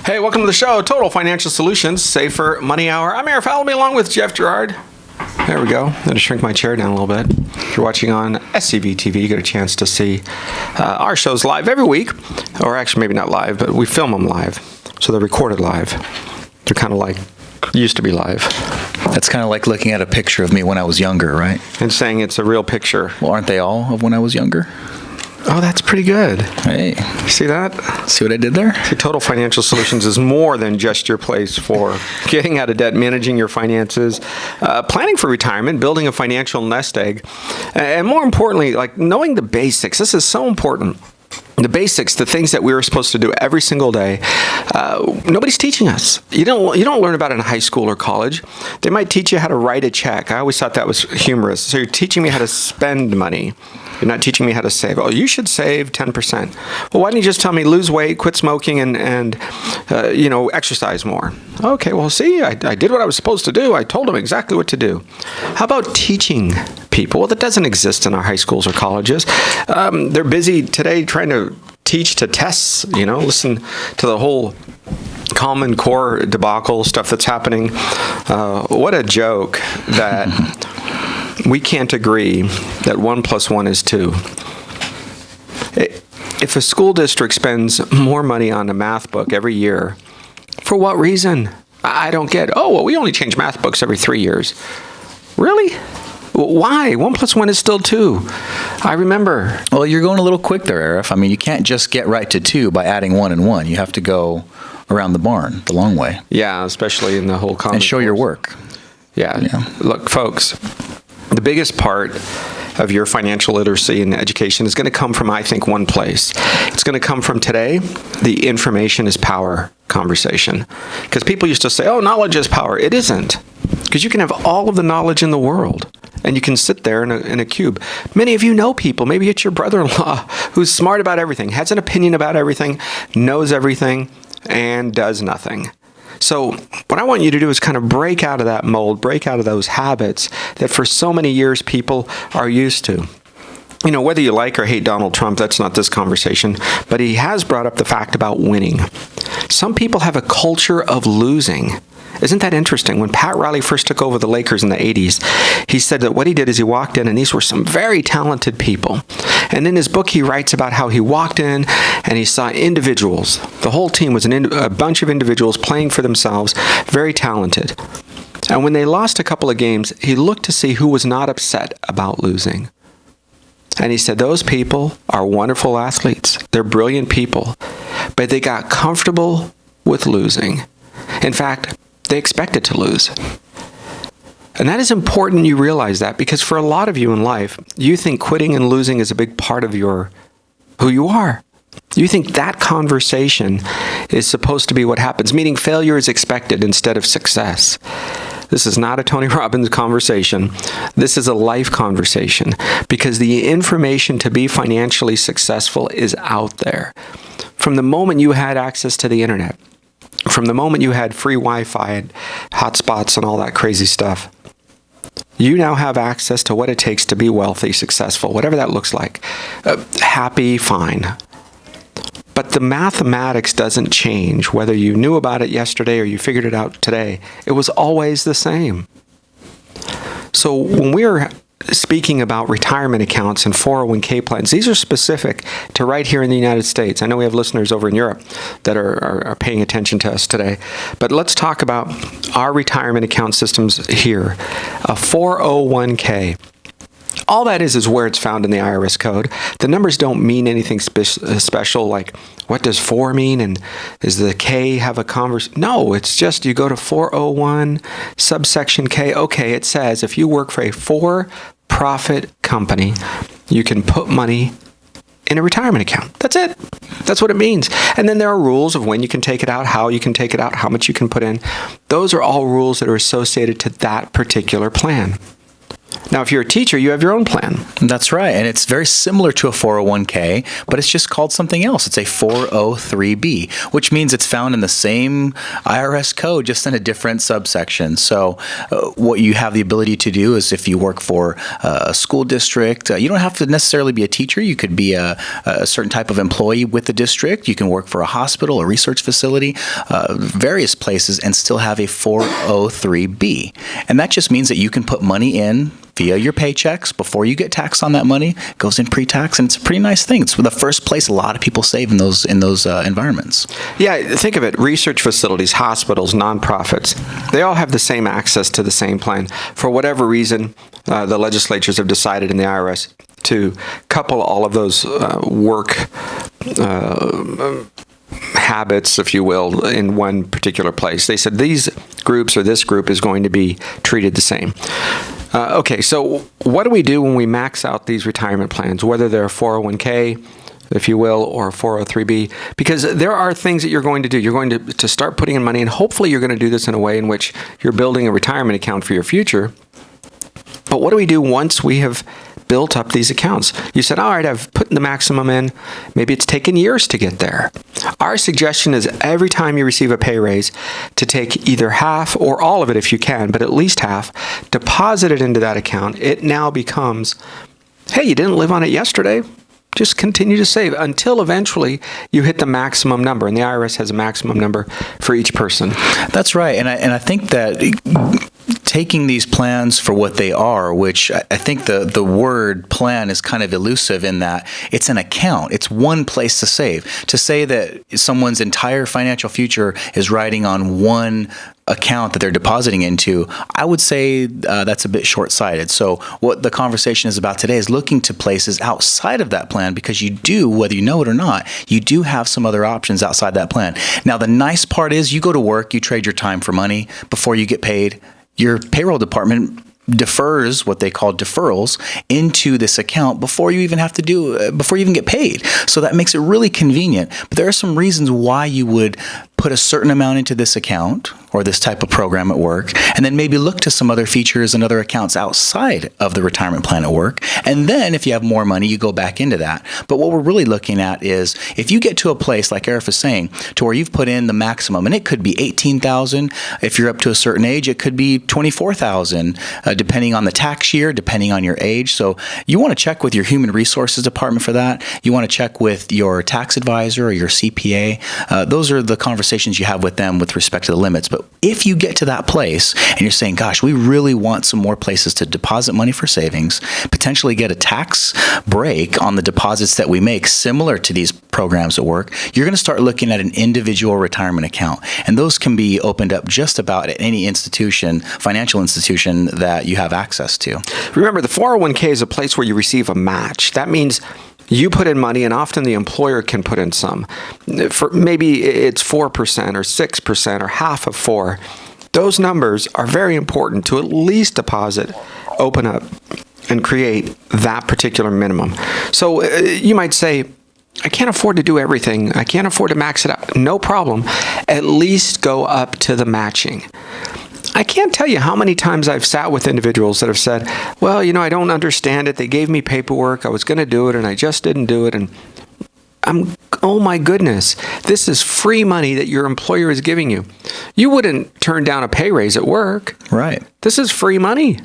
Hey, welcome to the show, Total Financial Solutions, Safer Money Hour. I'm Arif Halaby along with Jeff Gerard. There we go. I'm going to shrink my chair down a little bit. If you're watching on SCV TV, you get a chance to see our shows live every week. Or actually, maybe not live, but we film them live. So they're recorded live. They're kind of like, used to be live. That's kind of like looking at a picture of me when I was younger, right? And saying it's a real picture. Well, aren't they all of when I was younger? Oh, that's pretty good. Hey. See that? See what I did there? See, Total Financial Solutions is more than just your place for getting out of debt, managing your finances, planning for retirement, building a financial nest egg, and more importantly, like knowing the basics. This is so important. The basics, the things that we were supposed to do every single day, nobody's teaching us. You don't learn about it in high school or college. They might teach you how to write a check. I always thought that was humorous. So you're teaching me how to spend money. You're not teaching me how to save. Oh, you should save 10%. Well, why don't you just tell me lose weight, quit smoking, and exercise more? Okay, well, see, I did what I was supposed to do. I told them exactly what to do. How about teaching people? Well, that doesn't exist in our high schools or colleges. They're busy today trying to teach to tests, listen to the whole Common Core debacle stuff that's happening. What a joke that we can't agree that 1 + 1 is 2. If a school district spends more money on a math book every year, for what reason? I don't get. Oh, well, we only change math books every 3 years. Really? Why? 1 + 1 is still 2. I remember. Well, you're going a little quick there, Arif. I mean, you can't just get right to 2 by adding 1 and 1. You have to go around the barn the long way. Yeah, especially in the whole Common And show Core. your work. Yeah. Look, folks, the biggest part of your financial literacy and education is going to come from, I think, one place. It's going to come from today, the information is power conversation. Because people used to say, oh, knowledge is power. It isn't. Because you can have all of the knowledge in the world, and you can sit there in a cube. Many of you know people, maybe it's your brother-in-law, who's smart about everything, has an opinion about everything, knows everything, and does nothing. So what I want you to do is kind of break out of that mold, break out of those habits that for so many years people are used to. Whether you like or hate Donald Trump, that's not this conversation, but he has brought up the fact about winning. Some people have a culture of losing. Isn't that interesting? When Pat Riley first took over the Lakers in the 80s, he said that what he did is he walked in, and these were some very talented people. And in his book, he writes about how he walked in and he saw individuals. The whole team was a bunch of individuals playing for themselves, very talented. And when they lost a couple of games, he looked to see who was not upset about losing. And he said, those people are wonderful athletes. They're brilliant people. But they got comfortable with losing. In fact, they expected to lose. And that is important you realize that, because for a lot of you in life, you think quitting and losing is a big part of who you are. You think that conversation is supposed to be what happens, meaning failure is expected instead of success. This is not a Tony Robbins conversation. This is a life conversation, because the information to be financially successful is out there. From the moment you had access to the internet, from the moment you had free Wi-Fi and hotspots and all that crazy stuff, you now have access to what it takes to be wealthy, successful, whatever that looks like. Happy, fine. But the mathematics doesn't change whether you knew about it yesterday or you figured it out today. It was always the same. So when we're speaking about retirement accounts and 401k plans, these are specific to right here in the United States. I know we have listeners over in Europe that are paying attention to us today. But let's talk about our retirement account systems here. A 401k. All that is where it's found in the IRS code. The numbers don't mean anything special, like what does 4 mean and does the K have a converse? No, it's just you go to 401 subsection K. Okay, it says if you work for a for-profit company, you can put money in a retirement account. That's it. That's what it means. And then there are rules of when you can take it out, how you can take it out, how much you can put in. Those are all rules that are associated to that particular plan. Now, if you're a teacher, you have your own plan. That's right. And it's very similar to a 401k, but it's just called something else. It's a 403b, which means it's found in the same IRS code, just in a different subsection. So what you have the ability to do is if you work for a school district, you don't have to necessarily be a teacher. You could be a certain type of employee with the district. You can work for a hospital, a research facility, various places, and still have a 403b. And that just means that you can put money in via your paychecks before you get taxed on that money. It goes in pre-tax, and it's a pretty nice thing. It's the first place a lot of people save in those environments. Yeah, think of it. Research facilities, hospitals, nonprofits, they all have the same access to the same plan. For whatever reason, the legislatures have decided in the IRS to couple all of those work habits, if you will, in one particular place. They said these groups or this group is going to be treated the same. Okay, so what do we do when we max out these retirement plans, whether they're a 401k, if you will, or a 403b? Because there are things that you're going to do. You're going to start putting in money, and hopefully you're going to do this in a way in which you're building a retirement account for your future. But what do we do once we have built up these accounts? You said, all right, I've put the maximum in. Maybe it's taken years to get there. Our suggestion is every time you receive a pay raise to take either half or all of it if you can, but at least half, deposit it into that account. It now becomes, hey, you didn't live on it yesterday. Just continue to save until eventually you hit the maximum number. And the IRS has a maximum number for each person. That's right. And I think that taking these plans for what they are, which I think the word plan is kind of elusive in that it's an account. It's one place to save. To say that someone's entire financial future is riding on one account that they're depositing into, I would say that's a bit short-sighted. So what the conversation is about today is looking to places outside of that plan, because you do, whether you know it or not, you do have some other options outside that plan. Now, the nice part is you go to work, you trade your time for money. Before you get paid, your payroll department defers what they call deferrals into this account before you even before you even get paid. So that makes it really convenient. But there are some reasons why you would put a certain amount into this account or this type of program at work, and then maybe look to some other features and other accounts outside of the retirement plan at work. And then if you have more money, you go back into that. But what we're really looking at is if you get to a place, like Arif is saying, to where you've put in the maximum, and it could be $18,000. If you're up to a certain age, it could be $24,000, depending on the tax year, depending on your age. So you want to check with your human resources department for that. You want to check with your tax advisor or your CPA. Those are the conversations you have with them with respect to the limits. But if you get to that place and you're saying, gosh, we really want some more places to deposit money for savings, potentially get a tax break on the deposits that we make similar to these programs at work, you're going to start looking at an individual retirement account. And those can be opened up just about at any institution, financial institution that you have access to. Remember, the 401k is a place where you receive a match. That means you put in money, and often the employer can put in some. For maybe it's 4% or 6% or half of 4. Those numbers are very important to at least deposit, open up, and create that particular minimum. So you might say, I can't afford to do everything. I can't afford to max it out. No problem. At least go up to the matching. I can't tell you how many times I've sat with individuals that have said, well, I don't understand it. They gave me paperwork. I was going to do it, and I just didn't do it. And oh my goodness, this is free money that your employer is giving you. You wouldn't turn down a pay raise at work. Right. This is free money.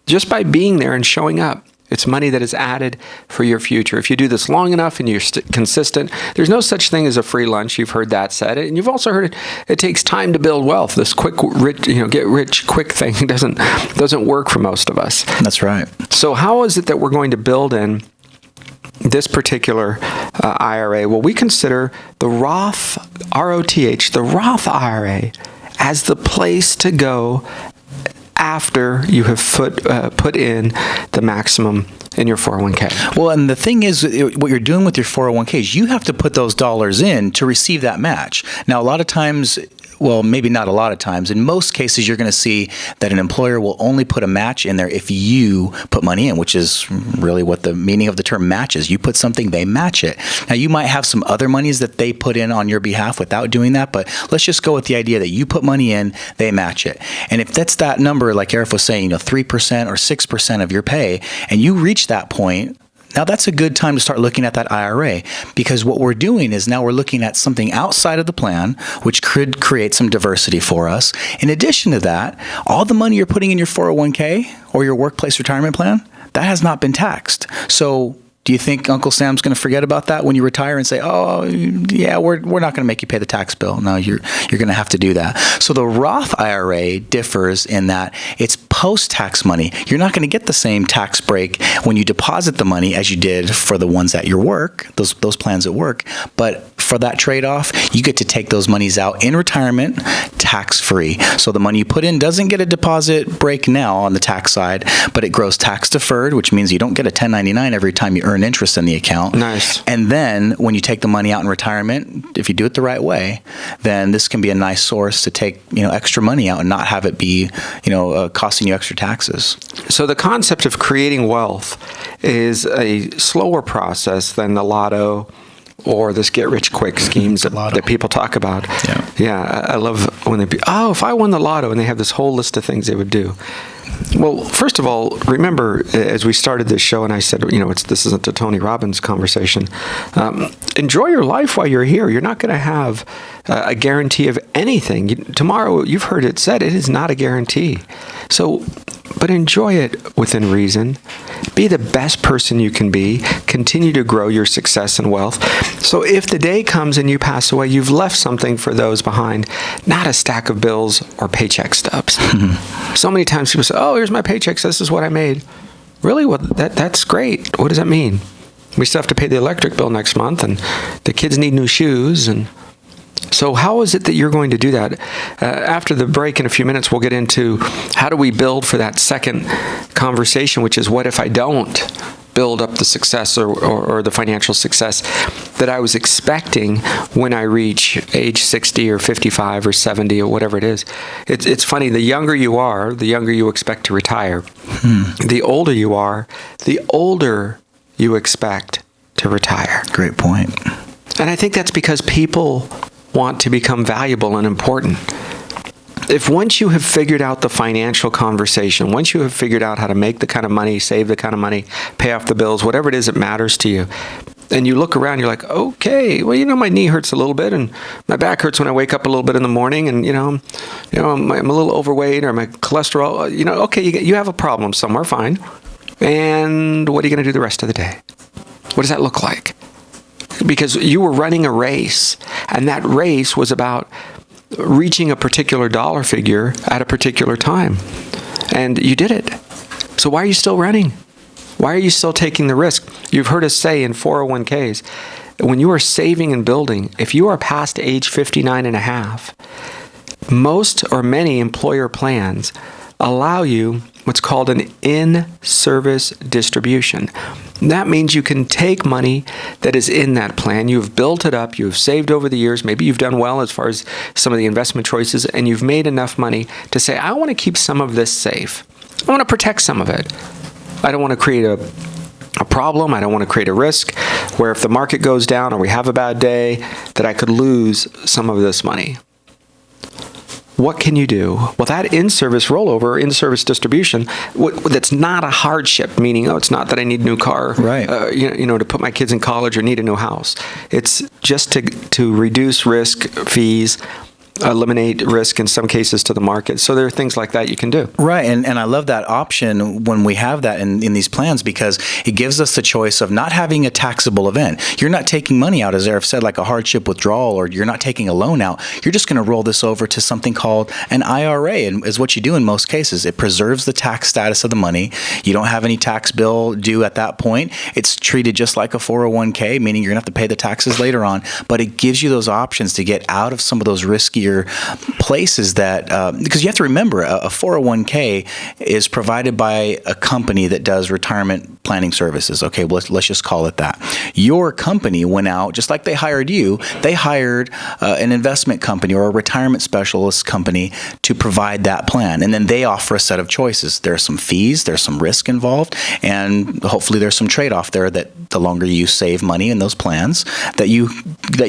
Just by being there and showing up. It's money that is added for your future. If you do this long enough and you're consistent, there's no such thing as a free lunch. You've heard that said. And you've also heard it takes time to build wealth. This quick, rich, get rich quick thing doesn't work for most of us. That's right. So how is it that we're going to build in this particular IRA? Well, we consider the Roth, ROTH, the Roth IRA as the place to go after you have put in the maximum in your 401k. Well, and the thing is, what you're doing with your 401ks, you have to put those dollars in to receive that match. Now, a lot of times, well, maybe not a lot of times. In most cases, you're going to see that an employer will only put a match in there if you put money in, which is really what the meaning of the term match is. You put something, they match it. Now, you might have some other monies that they put in on your behalf without doing that, but let's just go with the idea that you put money in, they match it. And if that's that number, like Arif was saying, 3% or 6% of your pay, and you reach that point, now that's a good time to start looking at that IRA, because what we're doing is now we're looking at something outside of the plan, which could create some diversity for us. In addition to that, all the money you're putting in your 401k or your workplace retirement plan, that has not been taxed. So do you think Uncle Sam's going to forget about that when you retire and say, oh, yeah, we're not going to make you pay the tax bill? No, you're going to have to do that. So the Roth IRA differs in that it's post-tax money. You're not going to get the same tax break when you deposit the money as you did for the ones at your work, those plans at work. But for that trade-off, you get to take those monies out in retirement tax-free. So the money you put in doesn't get a deposit break now on the tax side, but it grows tax-deferred, which means you don't get a 1099 every time you earn interest in the account. Nice. And then when you take the money out in retirement, if you do it the right way, then this can be a nice source to take extra money out and not have it be costing you extra taxes. So the concept of creating wealth is a slower process than the lotto or this get-rich-quick schemes that people talk about. Yeah, I love when if I won the lotto, and they have this whole list of things they would do. Well, first of all, remember, as we started this show, and I said, this isn't a Tony Robbins conversation. Enjoy your life while you're here. You're not going to have a guarantee of anything. Tomorrow, you've heard it said, it is not a guarantee. So, but enjoy it within reason. Be the best person you can be. Continue to grow your success and wealth. So if the day comes and you pass away, you've left something for those behind, not a stack of bills or paycheck stubs. So many times people say, oh, here's my paychecks. This is what I made. Really? Well, that's great. What does that mean? We still have to pay the electric bill next month, and the kids need new shoes. And so how is it that you're going to do that? After the break in a few minutes, we'll get into how do we build for that second conversation, which is what if I don't build up the success or the financial success that I was expecting when I reach age 60 or 55 or 70 or whatever it is. It's funny, the younger you are, the younger you expect to retire. The older you are, the older you expect to retire. Great point. And I think that's because people want to become valuable and important. If once you have figured out the financial conversation, once you have figured out how to make the kind of money, save the kind of money, pay off the bills, whatever it is that matters to you, and you look around, you're like, okay, well, my knee hurts a little bit, and my back hurts when I wake up a little bit in the morning, and I'm a little overweight, or my cholesterol, okay, you have a problem somewhere, fine. And what are you going to do the rest of the day? What does that look like? Because you were running a race, and that race was about reaching a particular dollar figure at a particular time. And you did it. So why are you still running? Why are you still taking the risk? You've heard us say in 401ks, when you are saving and building, if you are past age 59 and a half, most or many employer plans allow you what's called an in-service distribution. That means you can take money that is in that plan. You've built it up. You've saved over the years. Maybe you've done well as far as some of the investment choices, and you've made enough money to say, I want to keep some of this safe. I want to protect some of it. I don't want to create a problem. I don't want to create a risk where if the market goes down or we have a bad day, that I could lose some of this money. What can you do? Well, that in-service rollover or in-service distribution, that's not a hardship, meaning, it's not that I need a new car, right? To put my kids in college or need a new house. It's just to reduce risk, fees, eliminate risk in some cases to the market. So there are things like that you can do. Right. And I love that option when we have that in these plans, because it gives us the choice of not having a taxable event. You're not taking money out, as Arif said, like a hardship withdrawal, or you're not taking a loan out. You're just going to roll this over to something called an IRA, and is what you do in most cases. It preserves the tax status of the money. You don't have any tax bill due at that point. It's treated just like a 401k, meaning you're going to have to pay the taxes later on, but it gives you those options to get out of some of those riskier easier places that, because you have to remember, a 401k is provided by a company that does retirement planning services. Okay, well, let's just call it that. Your company went out, just like they hired you, they hired an investment company or a retirement specialist company to provide that plan. And then they offer a set of choices. There's some fees, there's some risk involved, and hopefully there's some trade-off there that the longer you save money in those plans, that you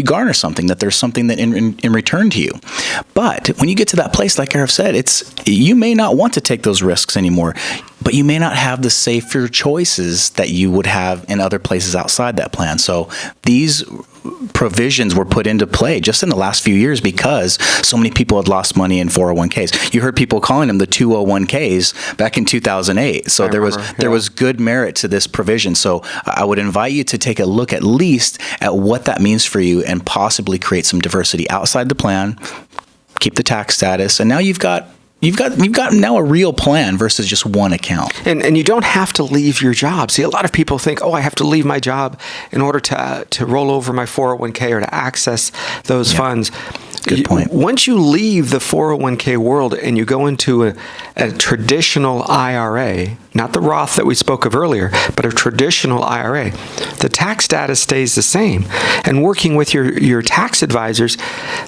garner something, that there's something that in return to you. But when you get to that place, like Arif said, you may not want to take those risks anymore, but you may not have the safer choices that you would have in other places outside that plan. So these provisions were put into play just in the last few years because so many people had lost money in 401ks. You heard people calling them the 201ks back in 2008. So there was good merit to this provision. So I would invite you to take a look at least at what that means for you and possibly create some diversity outside the plan, keep the tax status, and now you've got now a real plan versus just one account. And you don't have to leave your job. See, a lot of people think, I have to leave my job in order to roll over my 401k or to access those funds. Good point. Once you leave the 401k world and you go into a traditional IRA, not the Roth that we spoke of earlier, but a traditional IRA, the tax status stays the same. And working with your tax advisors,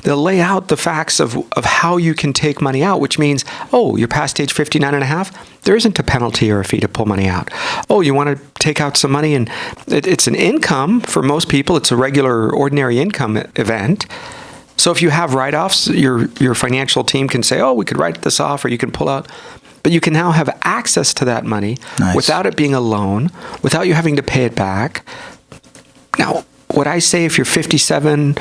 they'll lay out the facts of how you can take money out, which means, you're past age 59 and a half, there isn't a penalty or a fee to pull money out. You want to take out some money, and it's an income for most people. It's a regular, ordinary income event. So if you have write-offs, your financial team can say, we could write this off, or you can pull out. But you can now have access to that money without it being a loan, without you having to pay it back. Now, would I say if you're 57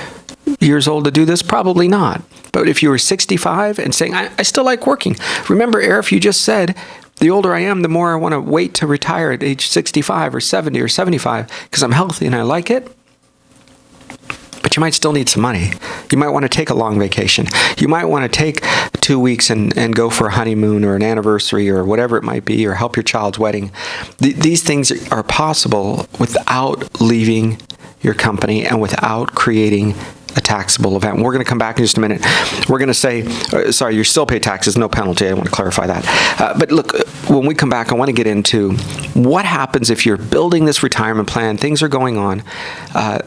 years old to do this? Probably not. But if you were 65 and saying, I still like working. Remember, Arif, you just said, the older I am, the more I want to wait to retire at age 65 or 70 or 75 because I'm healthy and I like it. But you might still need some money. You might want to take a long vacation. You might want to take 2 weeks and go for a honeymoon or an anniversary or whatever it might be, or help your child's wedding. These things are possible without leaving your company and without creating a taxable event. We're going to come back in just a minute. We're going to say, sorry, you still pay taxes, no penalty. I want to clarify that. But look, when we come back, I want to get into what happens if you're building this retirement plan, things are going on,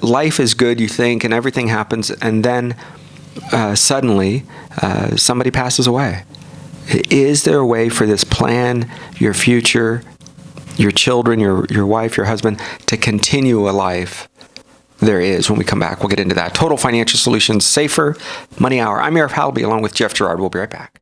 life is good, you think, and everything happens, and then suddenly somebody passes away. Is there a way for this plan, your future, your children, your wife, your husband, to continue a life? There is. When we come back, we'll get into that. Total Financial Solutions, Safer Money Hour. I'm Arif Halaby along with Jeff Gerard. We'll be right back.